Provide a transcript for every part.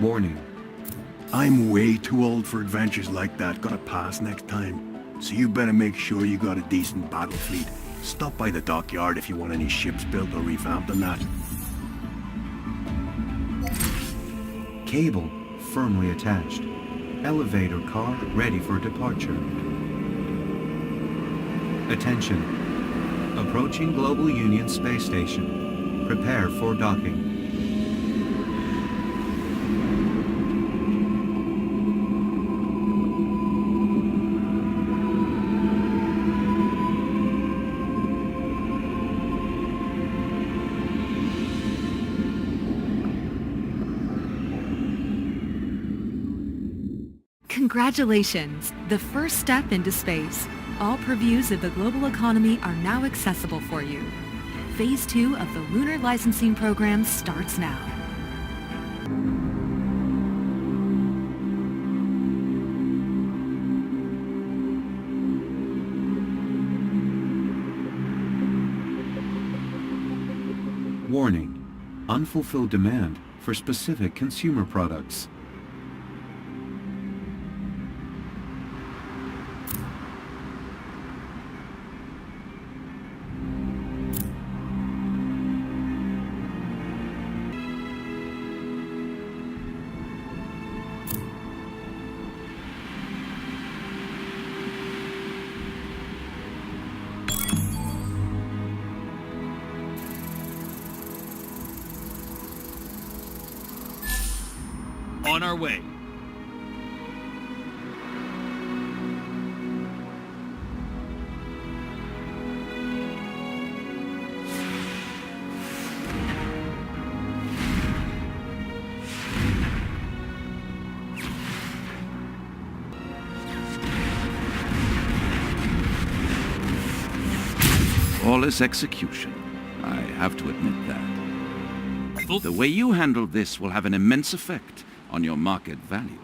Warning. I'm way too old for adventures like that. Gotta pass next time. So you better make sure you got a decent battle fleet. Stop by the dockyard if you want any ships built or revamped and that. Cable firmly attached. Elevator car ready for departure. Attention. Approaching Global Union Space Station. Prepare for docking. Congratulations! The first step into space. All purviews of the global economy are now accessible for you. Phase 2 of the Lunar Licensing Program starts now. Warning. Unfulfilled demand for specific consumer products. On our way. Flawless execution. I have to admit that. The way you handled this will have an immense effect on your market value.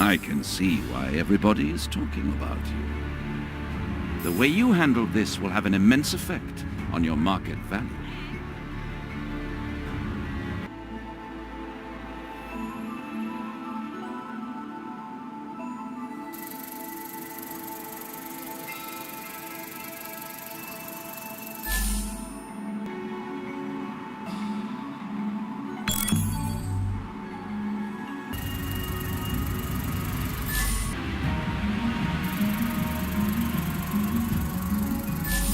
I can see why everybody is talking about you. The way you handled this will have an immense effect on your market value.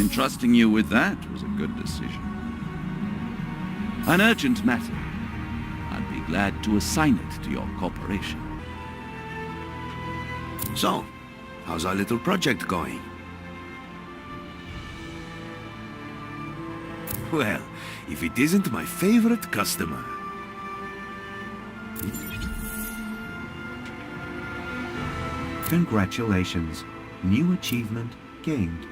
Entrusting you with that was a good decision. An urgent matter. I'd be glad to assign it to your corporation. So, how's our little project going? Well, if it isn't my favorite customer. Congratulations. New achievement gained.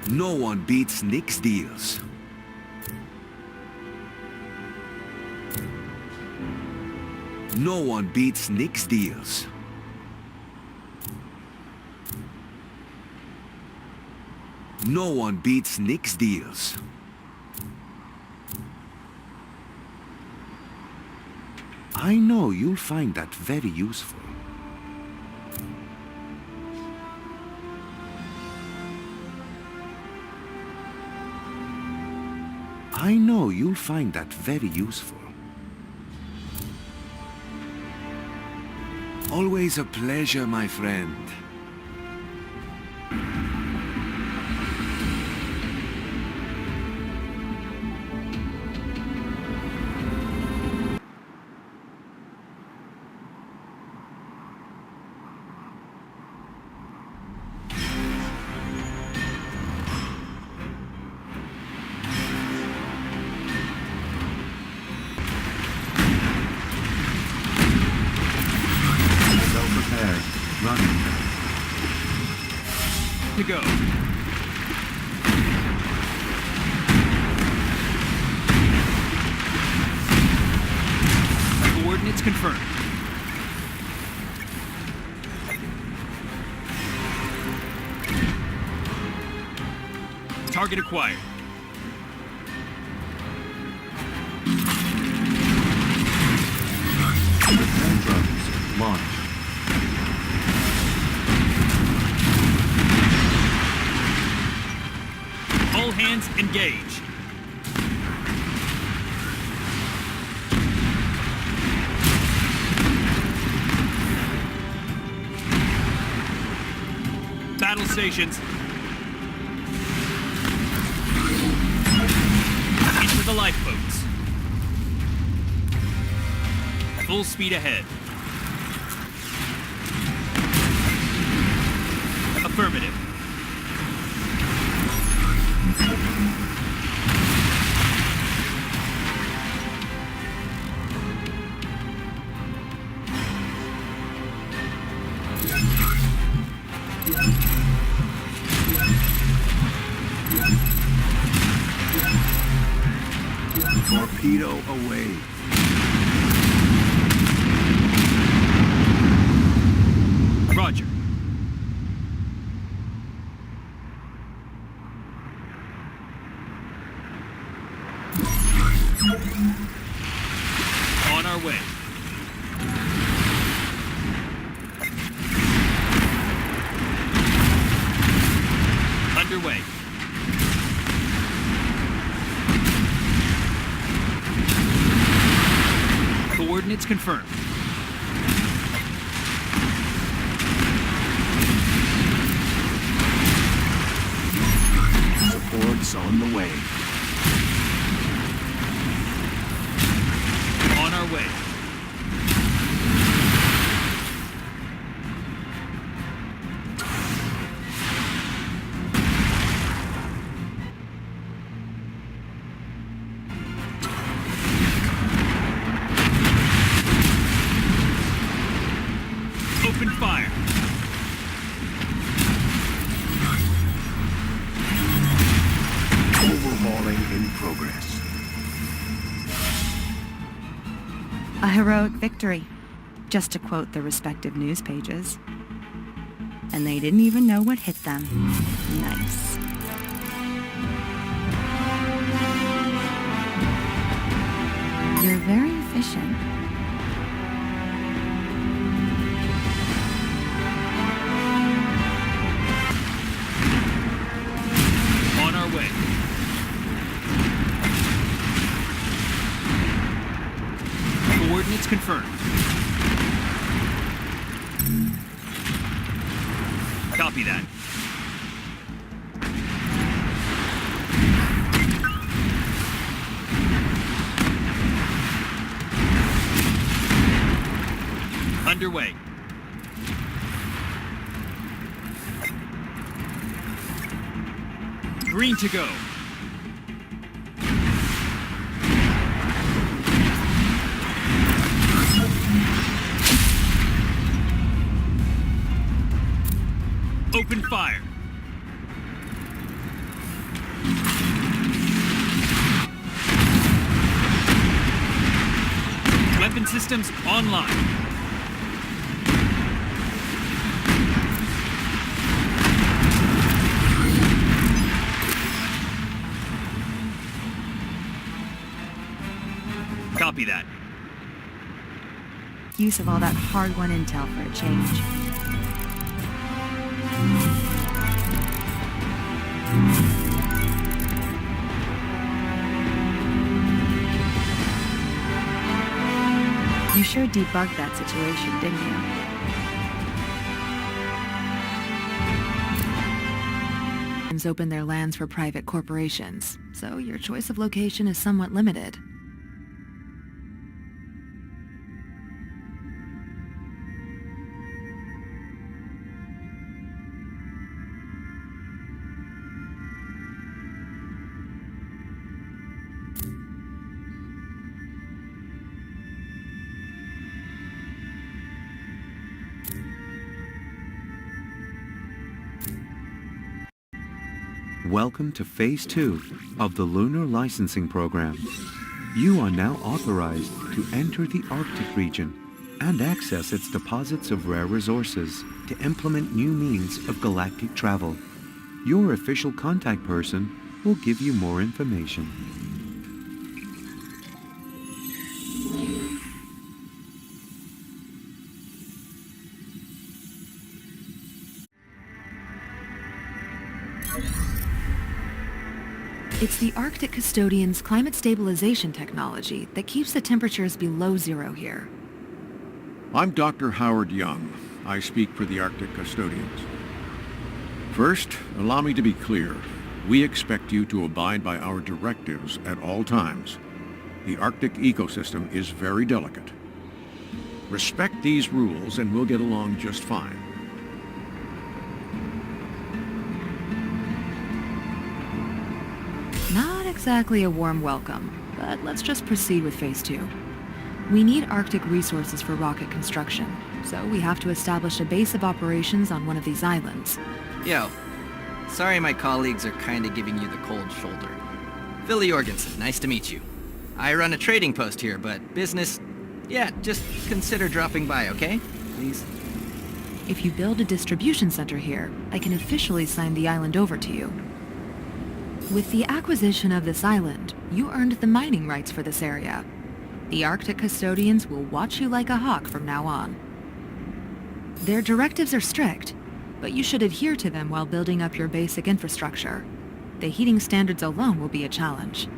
No one beats Nick's deals. No one beats Nick's deals. No one beats Nick's deals. I know you'll find that very useful. I know you'll find that very useful. Always a pleasure, my friend. to go. Coordinates confirmed. Target acquired. Repair drones launch. All hands engage. Battle stations. Into the lifeboats. Full speed ahead. Affirmative. Torpedo away. Roger. On our way. Underway. Coordinates confirmed. Support's on the way. On our way. Open fire. Overhauling in progress. A heroic victory, just to quote the respective news pages. And they didn't even know what hit them. Nice. You're very efficient. On our way. Coordinates confirmed. Copy that. Underway. Green to go. Open fire. Weapon systems online. Copy that. Use of all that hard-won intel for a change. You sure debugged that situation, didn't you? Humans open their lands for private corporations, so your choice of location is somewhat limited. Welcome to Phase 2 of the Lunar Licensing Program. You are now authorized to enter the Arctic region and access its deposits of rare resources to implement new means of galactic travel. Your official contact person will give you more information. It's the Arctic Custodian's climate stabilization technology that keeps the temperatures below zero here. I'm Dr. Howard Young. I speak for the Arctic Custodians. First, allow me to be clear. We expect you to abide by our directives at all times. The Arctic ecosystem is very delicate. Respect these rules and we'll get along just fine. Not exactly a warm welcome, but let's just proceed with Phase 2. We need Arctic resources for rocket construction, so we have to establish a base of operations on one of these islands. Yo, sorry my colleagues are kinda giving you the cold shoulder. Philly Jorgensen, nice to meet you. I run a trading post here, but business, yeah, just consider dropping by, okay? Please? If you build a distribution center here, I can officially sign the island over to you. With the acquisition of this island, you earned the mining rights for this area. The Arctic Custodians will watch you like a hawk from now on. Their directives are strict, but you should adhere to them while building up your basic infrastructure. The heating standards alone will be a challenge.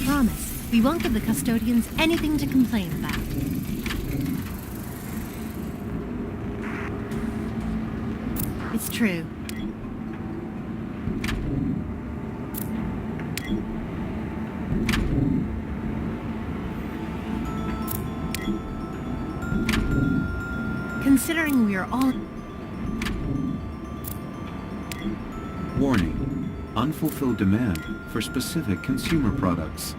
promise, we won't give the custodians anything to complain about. It's true. Considering we are all... Warning. Unfulfilled demand for specific consumer products.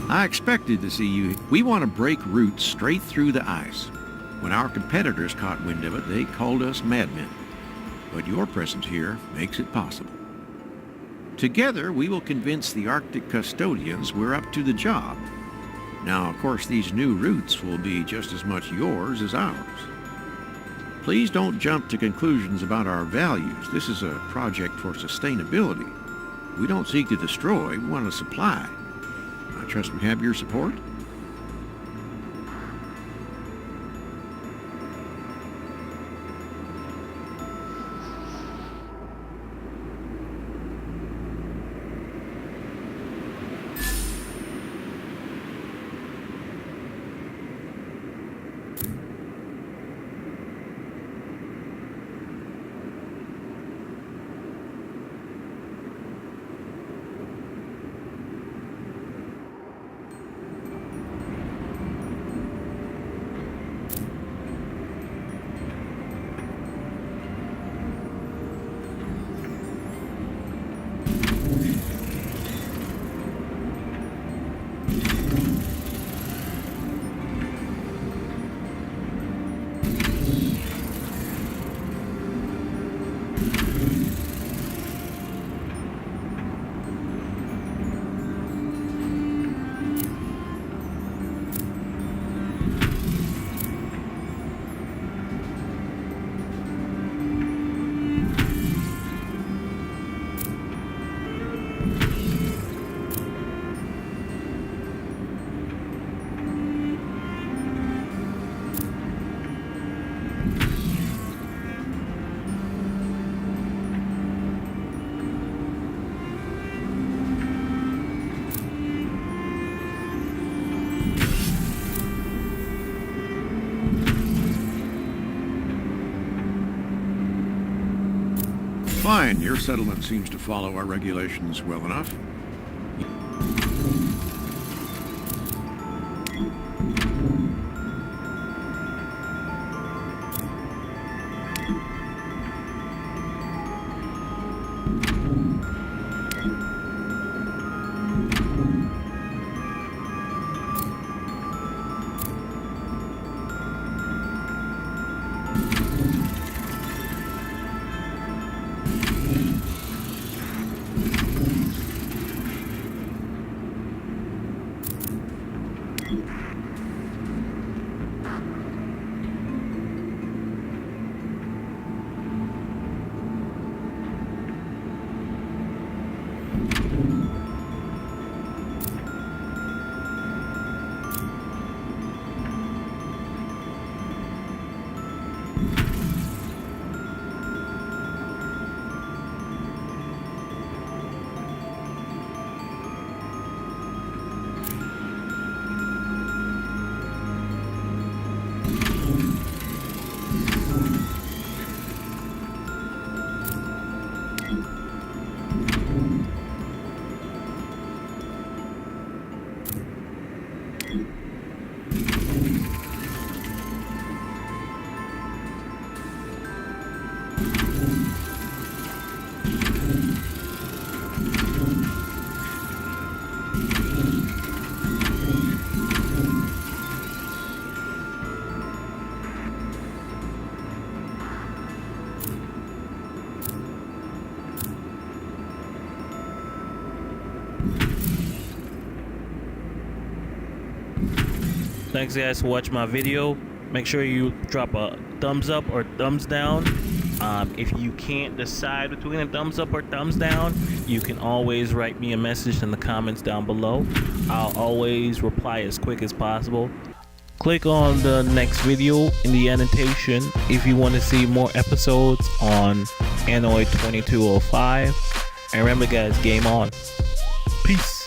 I expected to see you. We want to break routes straight through the ice. When our competitors caught wind of it, they called us madmen. But your presence here makes it possible. Together, we will convince the Arctic custodians we're up to the job. Now, of course, these new routes will be just as much yours as ours. Please don't jump to conclusions about our values. This is a project for sustainability. We don't seek to destroy, we want to supply. I trust we have your support? Fine, your settlement seems to follow our regulations well enough. Thanks guys for watching my video. Make sure you drop a thumbs up or thumbs down. If you can't decide between a thumbs up or thumbs down, you can always write me a message in the comments down below. I'll always reply as quick as possible. Click on the next video in the annotation if you want to see more episodes on Anno 2205. And remember guys, game on. Peace.